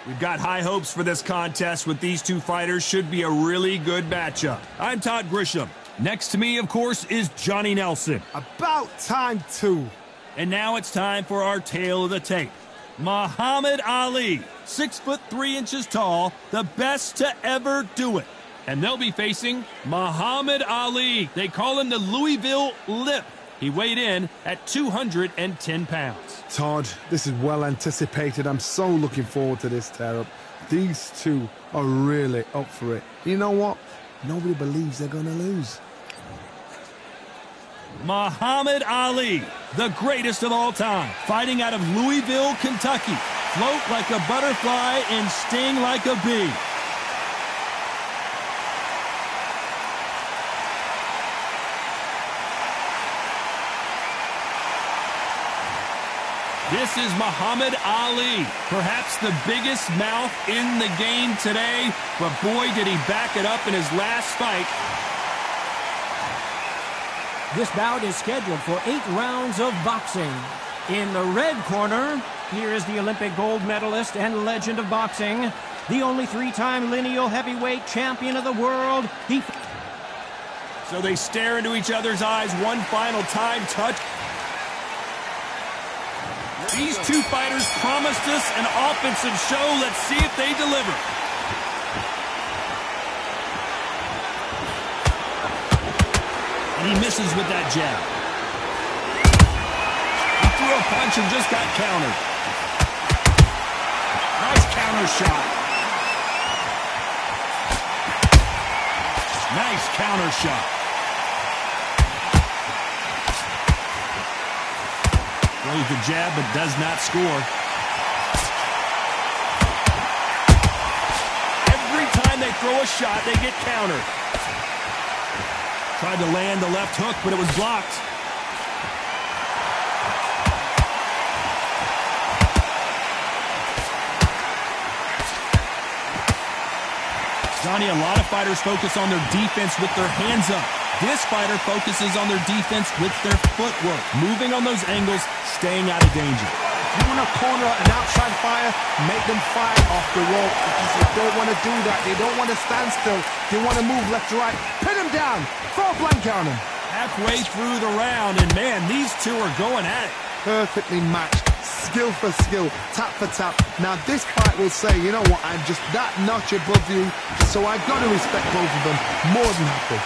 We've got high hopes for this contest with these two fighters. Should be a really good matchup. I'm Todd Grisham. Next to me, of course, is Johnny Nelson. About time, too. And now it's time for our tale of the tape. Muhammad Ali, 6'3" tall, the best to ever do it. And they'll be facing Muhammad Ali. They call him the Louisville Lip. He weighed in at 210 pounds. Todd, this is well anticipated. I'm so looking forward to this tear-up. These two are really up for it. You know what? Nobody believes they're going to lose. Muhammad Ali, the greatest of all time, fighting out of Louisville, Kentucky. Float like a butterfly and sting like a bee. This is Muhammad Ali, perhaps the biggest mouth in the game today, but boy, did he back it up in his last fight. This bout is scheduled for 8 rounds of boxing. In the red corner, here is the Olympic gold medalist and legend of boxing, the only 3-time lineal heavyweight champion of the world. So they stare into each other's eyes one final time. Touch. These two fighters promised us an offensive show. Let's see if they deliver. And he misses with that jab. He threw a punch and just got countered. Nice counter shot. Nice counter shot. Throws the jab, but does not score. Every time they throw a shot, they get countered. Tried to land the left hook, but it was blocked. Johnny, a lot of fighters focus on their defense with their hands up. This fighter focuses on their defense with their footwork, moving on those angles, staying out of danger. If you want to corner an outside fighter, make them fight off the rope, because they don't want to do that. They don't want to stand still. They want to move left to right. Pin them down. Throw a blanket on them. Halfway through the round, and man, these two are going at it. Perfectly matched. Skill for skill. Tap for tap. Now this fight will say, you know what, I'm just that notch above you, so I've got to respect both of them. More than happy.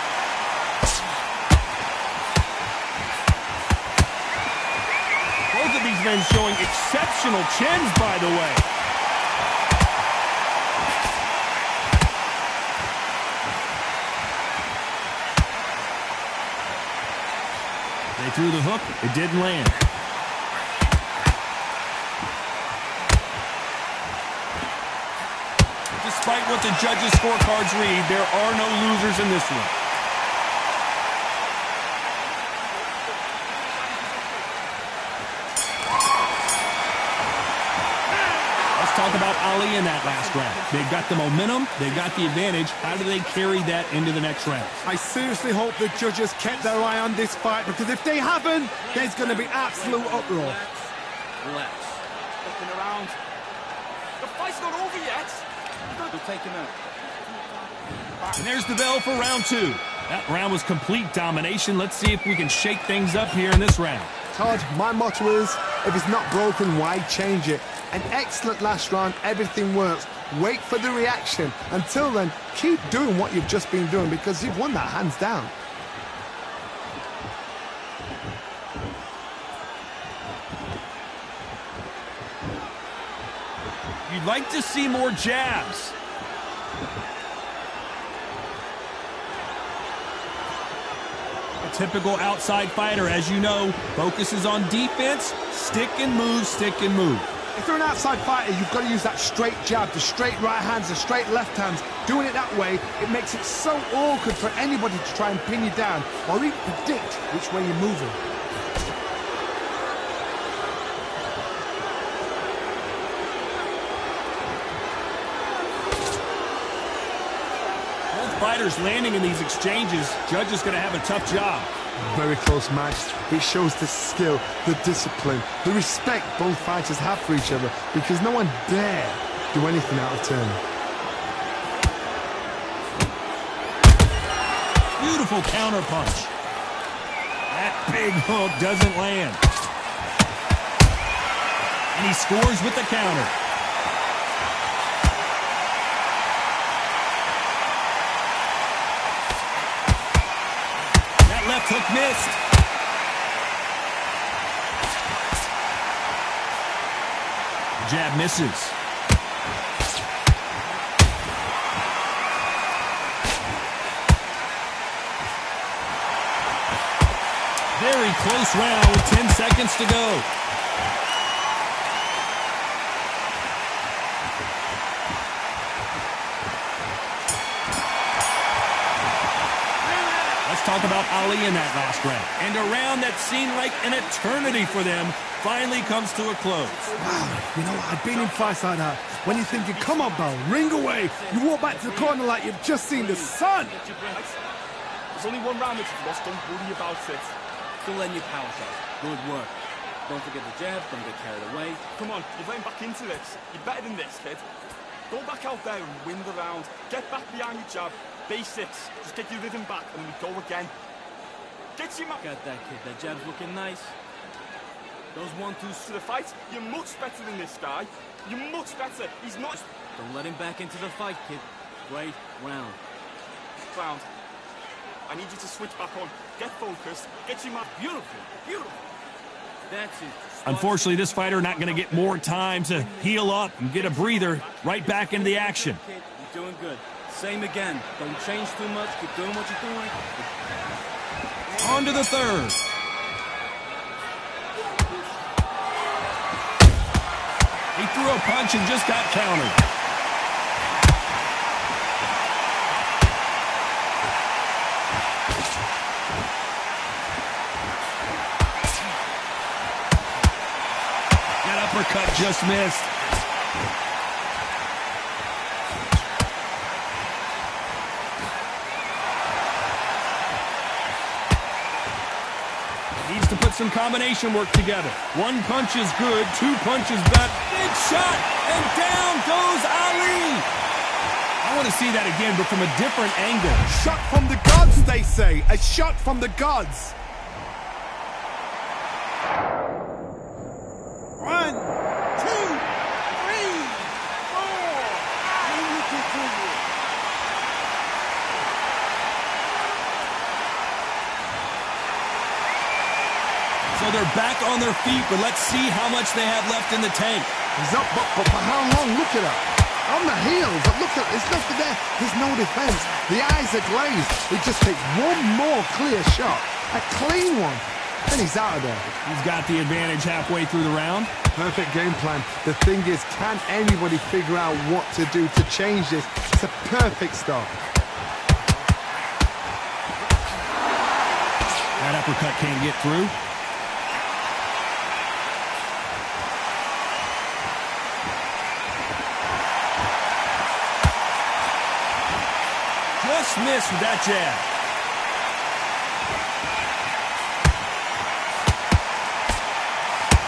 Both of these men showing exceptional chins, by the way. They threw the hook. It didn't land. Despite what the judges' scorecards read, there are no losers in this one. Talk about Ali in that last round. They've got the momentum, they've got the advantage. How do they carry that into the next round? I seriously hope the judges kept their eye on this fight, because if they haven't, there's going to be absolute uproar. Relax. Looking around. The fight's not over yet. We'll take him out. And there's the bell for round 2. That round was complete domination. Let's see if we can shake things up here in this round. Todd, my motto is, if it's not broken, why change it? An excellent last round, everything works. Wait for the reaction. Until then, keep doing what you've just been doing, because you've won that hands down. You'd like to see more jabs. A typical outside fighter, as you know, focuses on defense, stick and move, stick and move. If you're an outside fighter, you've got to use that straight jab, the straight right hands, the straight left hands. Doing it that way, it makes it so awkward for anybody to try and pin you down or even predict which way you're moving. Both fighters landing in these exchanges. Judge is going to have a tough job. Very close match. It shows the skill, the discipline, the respect both fighters have for each other, because no one dare do anything out of turn. Beautiful counter punch. That big hook doesn't land. And he scores with the counter. That left hook missed. The jab misses. Very close round with 10 seconds to go. Let's talk about Ali in that last round. And a round that seemed like an eternity for them finally comes to a close. Wow, you know, I've been in fights like that. When you're thinking, come on, Bell, ring away. You walk back to the corner like you've just seen the sun. There's only one round that you've lost. Don't worry about it. Still letting you power shot. Good work. Don't forget the jab. Don't get carried away. Come on, you're getting back into this. You're better than this, kid. Go back out there and win the round. Get back behind your jab. Basics. Just get your rhythm back and we go again. Get your mark. Got that, kid. That jab's looking nice. Those 1-2s To the fight, you're much better than this guy. You're much better. He's not... Don't let him back into the fight, kid. Great round. Round. I need you to switch back on. Get focused. Get your mark. Beautiful. Beautiful. That's it. Unfortunately, this fighter not going to get more time to heal up and get a breather. Right back into the action. Kid, you're doing good. Same again. Don't change too much. Keep doing what you're doing. On to the third. He threw a punch and just got countered. That uppercut just missed. Needs to put some combination work together. One punch is good, two punches bad. Big shot, and down goes Ali. I want to see that again, but from a different angle. Shot from the gods, they say. A shot from the gods. 1, 2, 3, 4. Bring it to you. So they're back on their feet, but let's see how much they have left in the tank. He's up, but for how long? Look at that. On the heels, but look at, there's nothing there. There's no defense. The eyes are glazed. He just takes one more clear shot. A clean one. And he's out of there. He's got the advantage halfway through the round. Perfect game plan. The thing is, can anybody figure out what to do to change this? It's a perfect start. That uppercut can't get through. Just missed with that jab.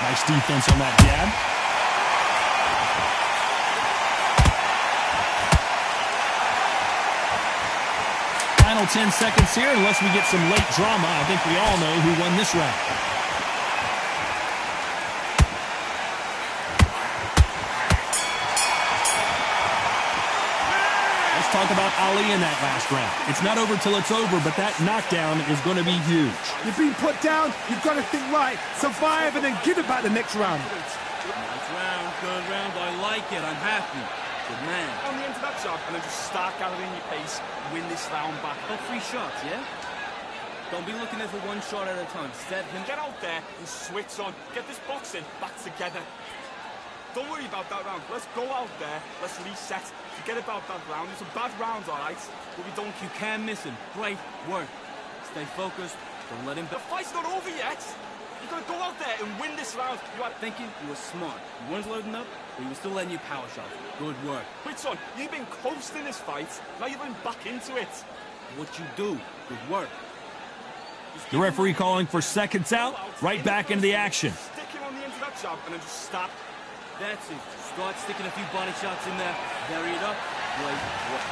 Nice defense on that jab. Final 10 seconds here, unless we get some late drama. I think we all know who won this round. Talk about Ali in that last round. It's not over till it's over, but that knockdown is going to be huge. You've been put down. You've got to think right. Survive and then give it back the next round. Nice round. Good round. I like it. I'm happy. Good man. On the end of that jab and then just start gathering your pace. Win this round back. About 3 shots, yeah? Don't be looking at it for 1 shot at a time. Set him. Get out there and switch on. Get this boxing back together. Don't worry about that round. Let's go out there. Let's reset. Forget about that round. It's a bad round, all right? But we don't... You can't miss him. Great work. Stay focused. Don't let him... The fight's not over yet. You've got to go out there and win this round. You are thinking you were smart. You weren't loading up, but you were still letting you power shot. Good work. Wait, son, you've been close in this fight. Now you're going back into it. What you do. Good work. The referee calling for seconds out. Right back into the action. Stick him on the end of that jab and then just stop. That's it. Start sticking a few body shots in there. Vary it up. Great work.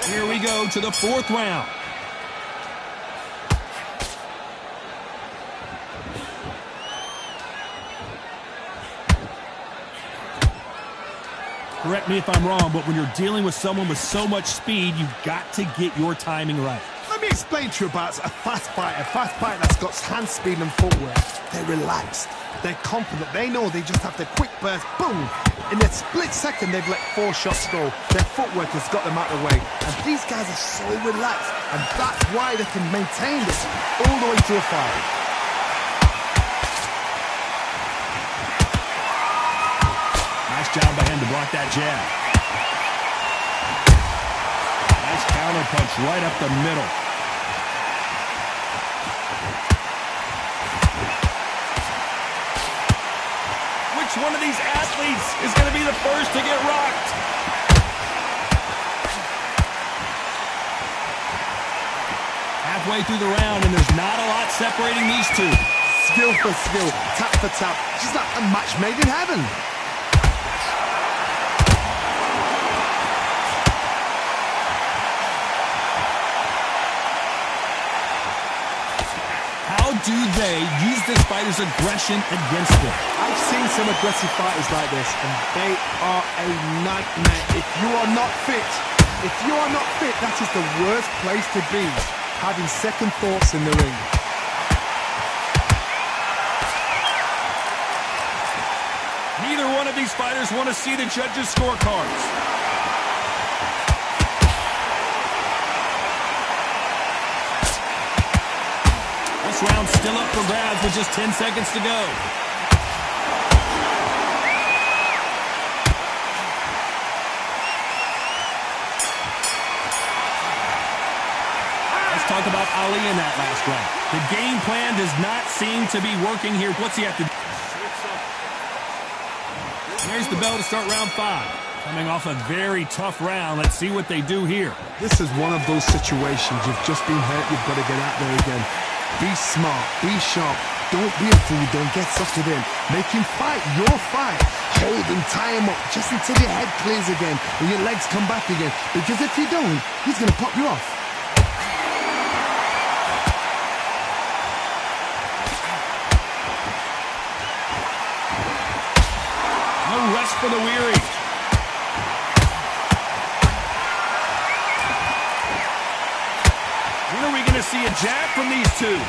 Here we go to the fourth round. Correct me if I'm wrong, but when you're dealing with someone with so much speed, you've got to get your timing right. Let me explain to you about a fast fighter that's got hand speed and footwork. They're relaxed. They're confident. They know they just have to quick burst, boom. In a split second, they've let 4 shots go. Their footwork has got them out of the way. And these guys are so relaxed. And that's why they can maintain this all the way to a fight. Nice job by him to block that jab. Nice counter punch right up the middle. Which one of these athletes is going to be the first to get rocked? Halfway through the round, and there's not a lot separating these two. Skill for skill, tap for tap. Just like a match made in heaven. How do they use this fighter's aggression against them? I've seen some aggressive fighters like this, and they are a nightmare. If you are not fit, that is the worst place to be, having second thoughts in the ring. Neither one of these fighters want to see the judges' scorecards. This round's still up for grabs with just 10 seconds to go. Let's talk about Ali in that last round. The game plan does not seem to be working here. What's he have to do? There's the bell to start round 5. Coming off a very tough round. Let's see what they do here. This is one of those situations. You've just been hurt. You've got to get out there again. Be smart. Be sharp. Don't be a fool. Don't get suckered in. Make him fight your fight. Hold him, tie him up, just until your head clears again and your legs come back again. Because if you don't, he's going to pop you off. No rest for the weary. When are we going to see a jab from these two?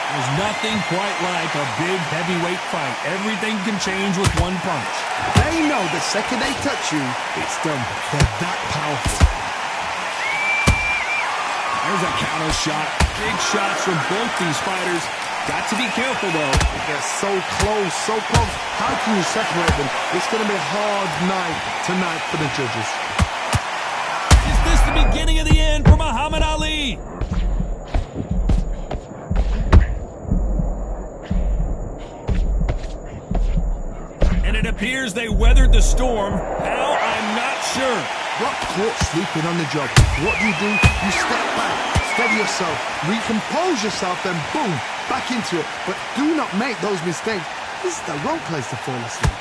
There's nothing quite like a big heavyweight fight. Everything can change with one punch. They know the second they touch you, it's done. They're that powerful. There's a counter shot. Big shots from both these fighters. Got to be careful, though. They're so close, so close. How can you separate them? It's going to be a hard night tonight for the judges. Is this the beginning of the end for Muhammad Ali? And it appears they weathered the storm. How? I'm not sure. Got caught sleeping on the job. What do? You step back, steady yourself, recompose yourself, then boom, back into it. But do not make those mistakes. This is the wrong place to fall asleep.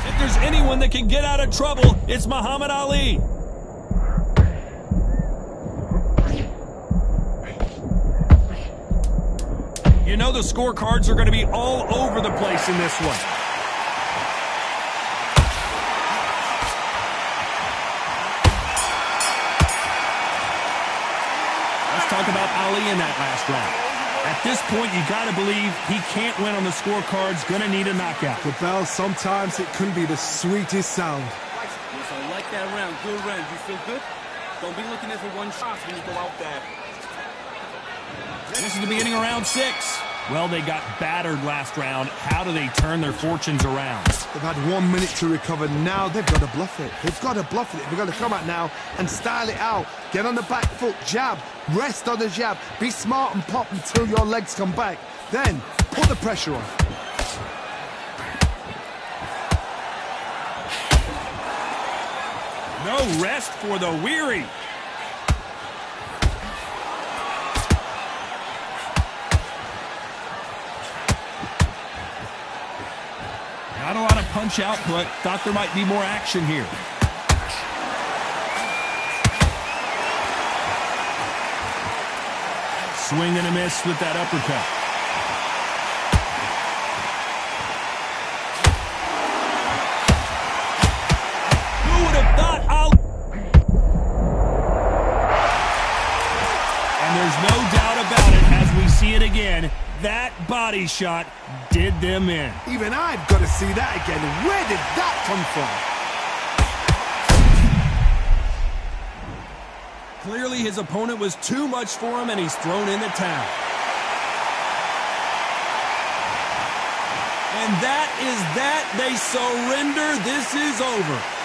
If there's anyone that can get out of trouble, it's Muhammad Ali. You know the scorecards are going to be all over the place in this one. Let's talk about Ali in that last round. At this point, you got to believe he can't win on the scorecards. Going to need a knockout. The bell, sometimes it can be the sweetest sound. Yes, I like that round. Good round. You feel good? Don't be looking at for one shot when you go out there. This is the beginning of round 6. Well, they got battered last round. How do they turn their fortunes around? They've had 1 minute to recover. Now they've got to bluff it. They've got to bluff it. They've got to come out now and style it out. Get on the back foot, jab, rest on the jab. Be smart and pop until your legs come back. Then put the pressure on. No rest for the weary. Not a lot of punch output. Thought there might be more action here. Swing and a miss with that uppercut. Who would have thought Ali? And there's no doubt about it as we see it again. That body shot did them in. Even I've got to see that again. Where did that come from? Clearly his opponent was too much for him and he's thrown in the towel. And that is that. They surrender. This is over.